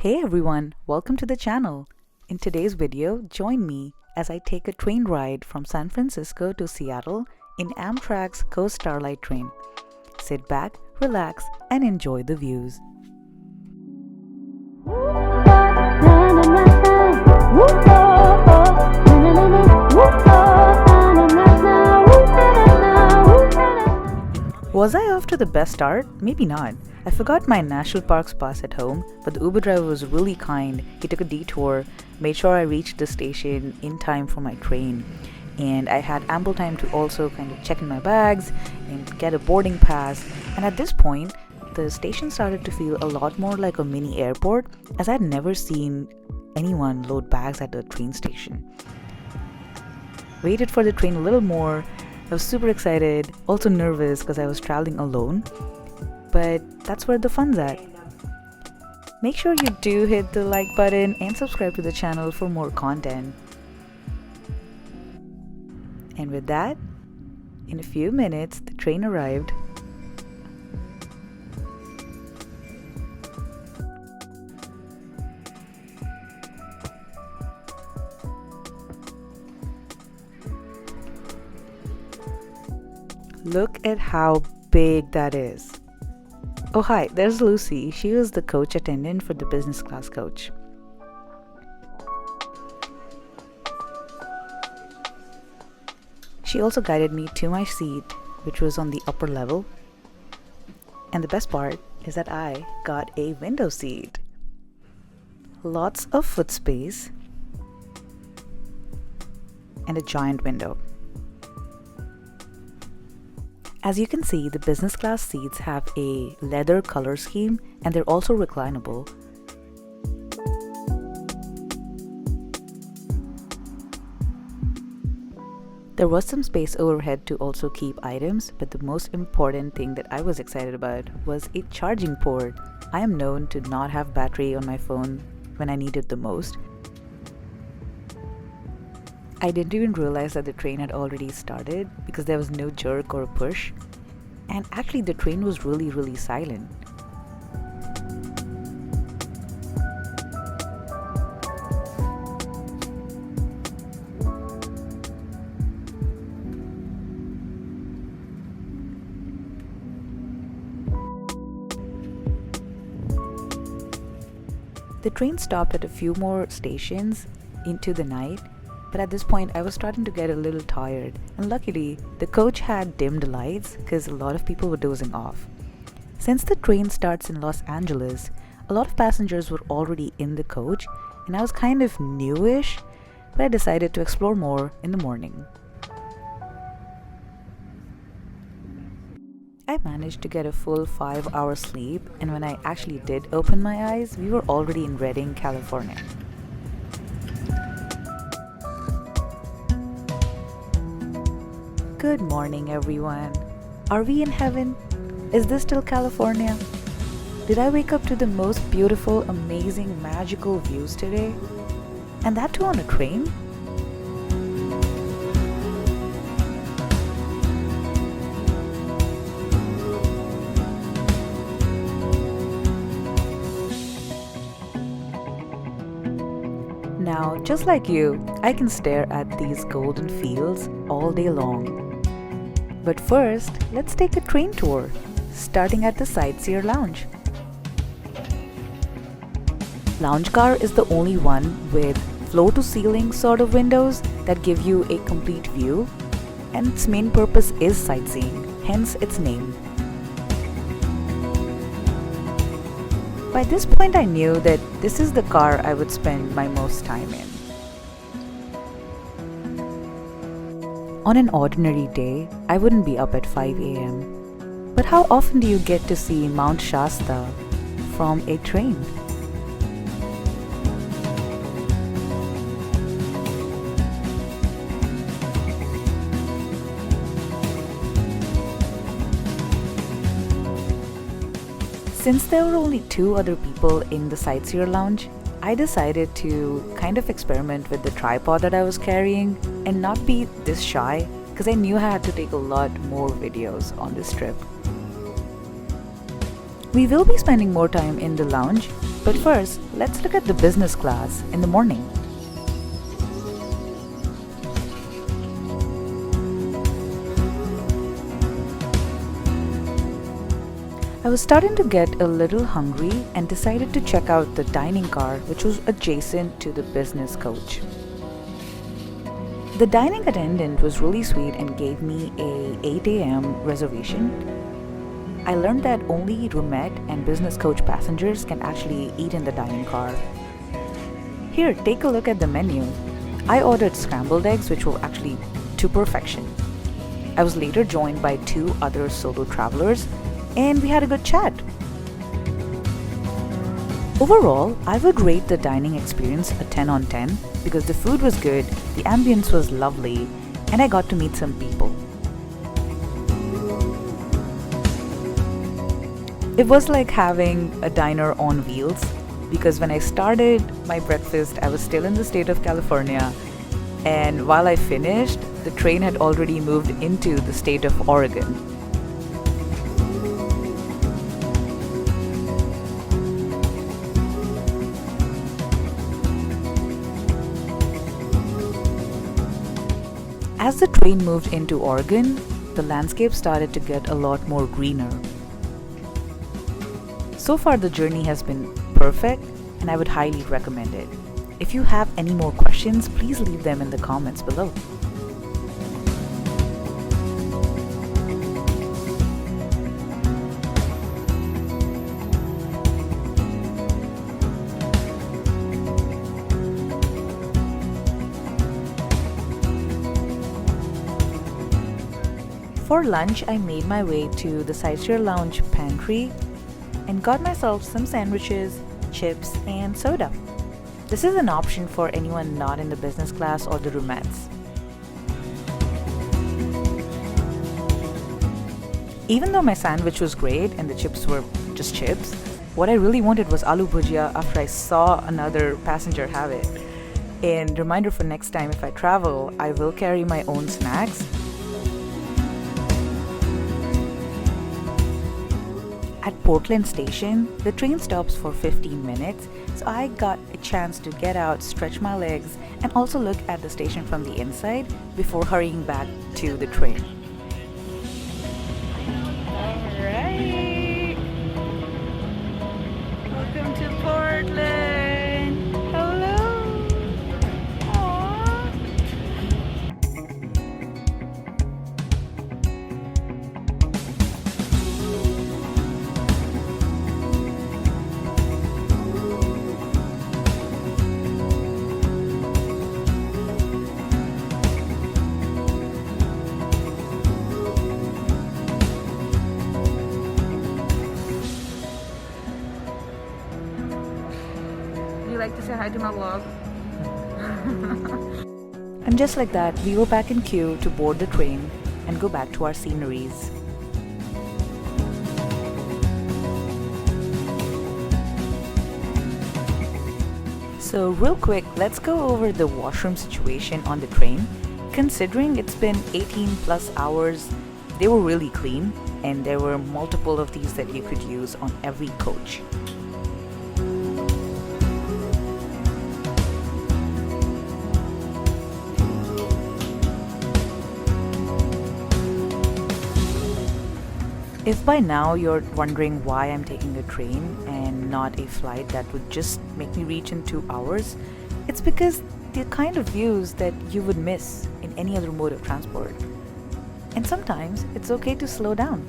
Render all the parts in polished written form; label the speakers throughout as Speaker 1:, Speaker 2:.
Speaker 1: Hey everyone, welcome to the channel. In today's video, join me as I take a train ride from San Francisco to Seattle in Amtrak's Coast Starlight train. Sit back, relax, and enjoy the views. Was I off to the best start? Maybe not. I forgot my National Parks pass at home, but the Uber driver was really kind. He took a detour, made sure I reached the station in time for my train. And I had ample time to also kind of check in my bags and get a boarding pass. And at this point, the station started to feel a lot more like a mini airport, as I had never seen anyone load bags at the train station. Waited for the train a little more. I was super excited, also nervous because I was traveling alone, but that's where the fun's at. Make sure you do hit the like button and subscribe to the channel for more content. And with that, in a few minutes, the train arrived. Look at how big that is. Oh hi, there's Lucy. She was the coach attendant for the business class coach. She also guided me to my seat, which was on the upper level. And the best part is that I got a window seat. Lots of foot space and a giant window. As you can see, the business class seats have a leather color scheme and they're also reclinable. There was some space overhead to also keep items, but the most important thing that I was excited about was a charging port. I am known to not have battery on my phone when I need it the most. I didn't even realize that the train had already started because there was no jerk or a push. And actually the train was really silent. The train stopped at a few more stations into the night. But at this point, I was starting to get a little tired, and luckily, the coach had dimmed lights because a lot of people were dozing off. Since the train starts in Los Angeles, a lot of passengers were already in the coach, and I was kind of newish, but I decided to explore more in the morning. I managed to get a full 5-hour sleep, and when I actually did open my eyes, we were already in Redding, California. Good morning, everyone. Are we in heaven? Is this still California? Did I wake up to the most beautiful, amazing, magical views today? And that too on a train? Now, just like you, I can stare at these golden fields all day long. But first, let's take a train tour, starting at the Sightseer lounge. Lounge car is the only one with floor-to-ceiling sort of windows that give you a complete view, and its main purpose is sightseeing, hence its name. By this point I knew that this is the car I would spend my most time in. On an ordinary day, I wouldn't be up at 5 a.m. But how often do you get to see Mount Shasta from a train? Since there were only 2 other people in the Sightseer lounge, I decided to kind of experiment with the tripod that I was carrying and not be this shy because I knew I had to take a lot more videos on this trip. We will be spending more time in the lounge, But first, let's look at the business class in the morning. I was starting to get a little hungry and decided to check out the dining car, which was adjacent to the business coach. The dining attendant was really sweet and gave me a 8 a.m. reservation. I learned that only roomette and business coach passengers can actually eat in the dining car. Here, take a look at the menu. I ordered scrambled eggs, which were actually to perfection. I was later joined by 2 other solo travelers, and we had a good chat. Overall, I would rate the dining experience a 10 on 10 because the food was good, the ambience was lovely, and I got to meet some people. It was like having a diner on wheels because when I started my breakfast, I was still in the state of California, and while I finished, the train had already moved into the state of Oregon. As the train moved into Oregon, the landscape started to get a lot more greener. So far, the journey has been perfect, and I would highly recommend it. If you have any more questions, please leave them in the comments below. For lunch, I made my way to the Sightseer Lounge pantry and got myself some sandwiches, chips, and soda. This is an option for anyone not in the business class or the roomettes. Even though my sandwich was great and the chips were just chips, what I really wanted was aloo bhujia after I saw another passenger have it. And reminder for next time, if I travel, I will carry my own snacks. At Portland Station, the train stops for 15 minutes, so I got a chance to get out, stretch my legs, and also look at the station from the inside before hurrying back to the train. Alright! Welcome to Portland! Hello! Aww! Like to say hi to my vlog? And just like that, we were back in queue to board the train and go back to our sceneries. So real quick, let's go over the washroom situation on the train. Considering it's been 18 plus hours, they were really clean, and there were multiple of these that you could use on every coach. If by now you're wondering why I'm taking a train and not a flight that would just make me reach in 2 hours, it's because the kind of views that you would miss in any other mode of transport. And sometimes it's okay to slow down.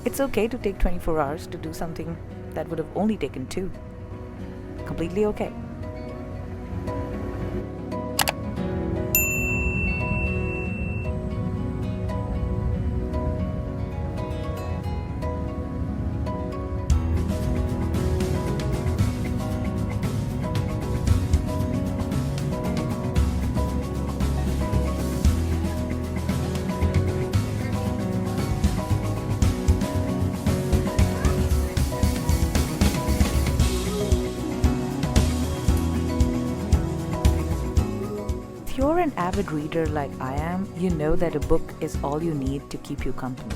Speaker 1: It's okay to take 24 hours to do something that would have only taken 2. Completely okay. If you're an avid reader like I am, you know that a book is all you need to keep you company.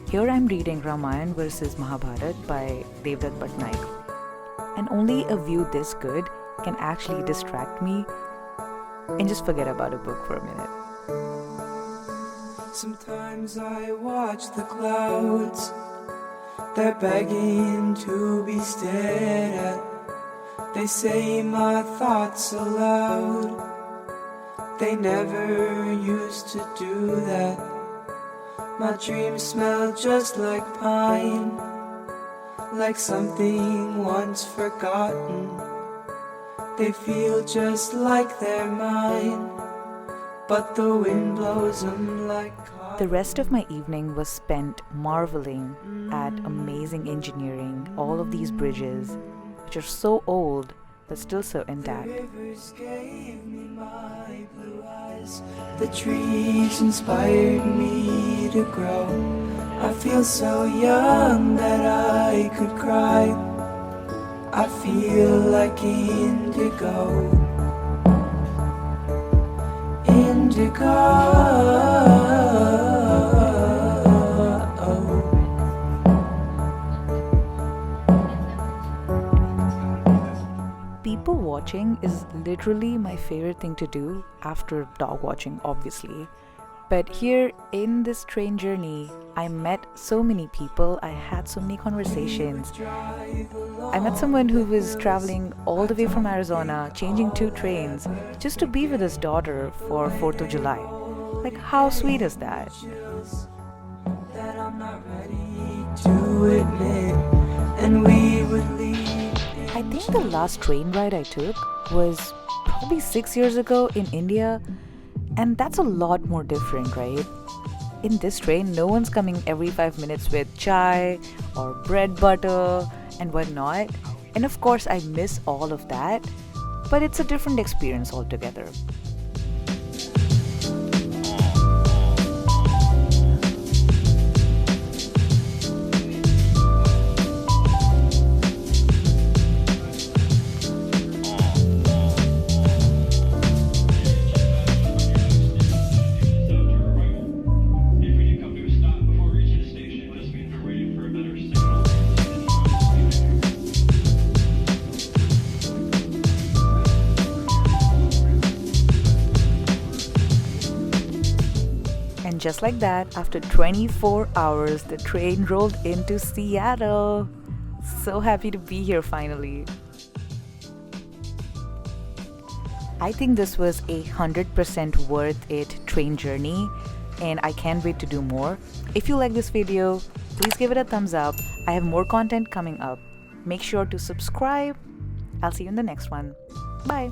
Speaker 1: Here I'm reading Ramayana versus Mahabharata by Devdutt Patnaik. and only a view this good can actually distract me and just forget about a book for a minute.
Speaker 2: Sometimes I watch the clouds, they're begging to be stared at. They say my thoughts aloud, they never used to do that. My dreams smell just like pine, like something once forgotten. They feel just like they're mine, but the wind blows them like cotton.
Speaker 1: The rest of my evening was spent marveling at amazing engineering, all of these bridges, which are so old but still so intact.
Speaker 2: The rivers gave me my blue eyes, the trees inspired me to grow. I feel so young that I could cry. I feel like indigo.
Speaker 1: People watching is literally my favorite thing to do after dog watching, obviously. But here in this train journey, I met so many people, I had so many conversations. I met someone who was traveling all the way from Arizona, changing 2 trains, just to be with his daughter for 4th of July. Like, how sweet is that?
Speaker 2: That I'm not ready to admit, and we would leave.
Speaker 1: I think the last train ride I took was probably 6 years ago in India, and that's a lot more different, right? In this train, no one's coming every 5 minutes with chai or bread butter and whatnot. And of course, I miss all of that, but it's a different experience altogether. And just like that, after 24 hours, the train rolled into Seattle. So happy to be here finally. I think this was 100% worth it train journey, and I can't wait to do more. If you like this video, please give it a thumbs up. I have more content coming up. Make sure to subscribe. I'll see you in the next one. Bye.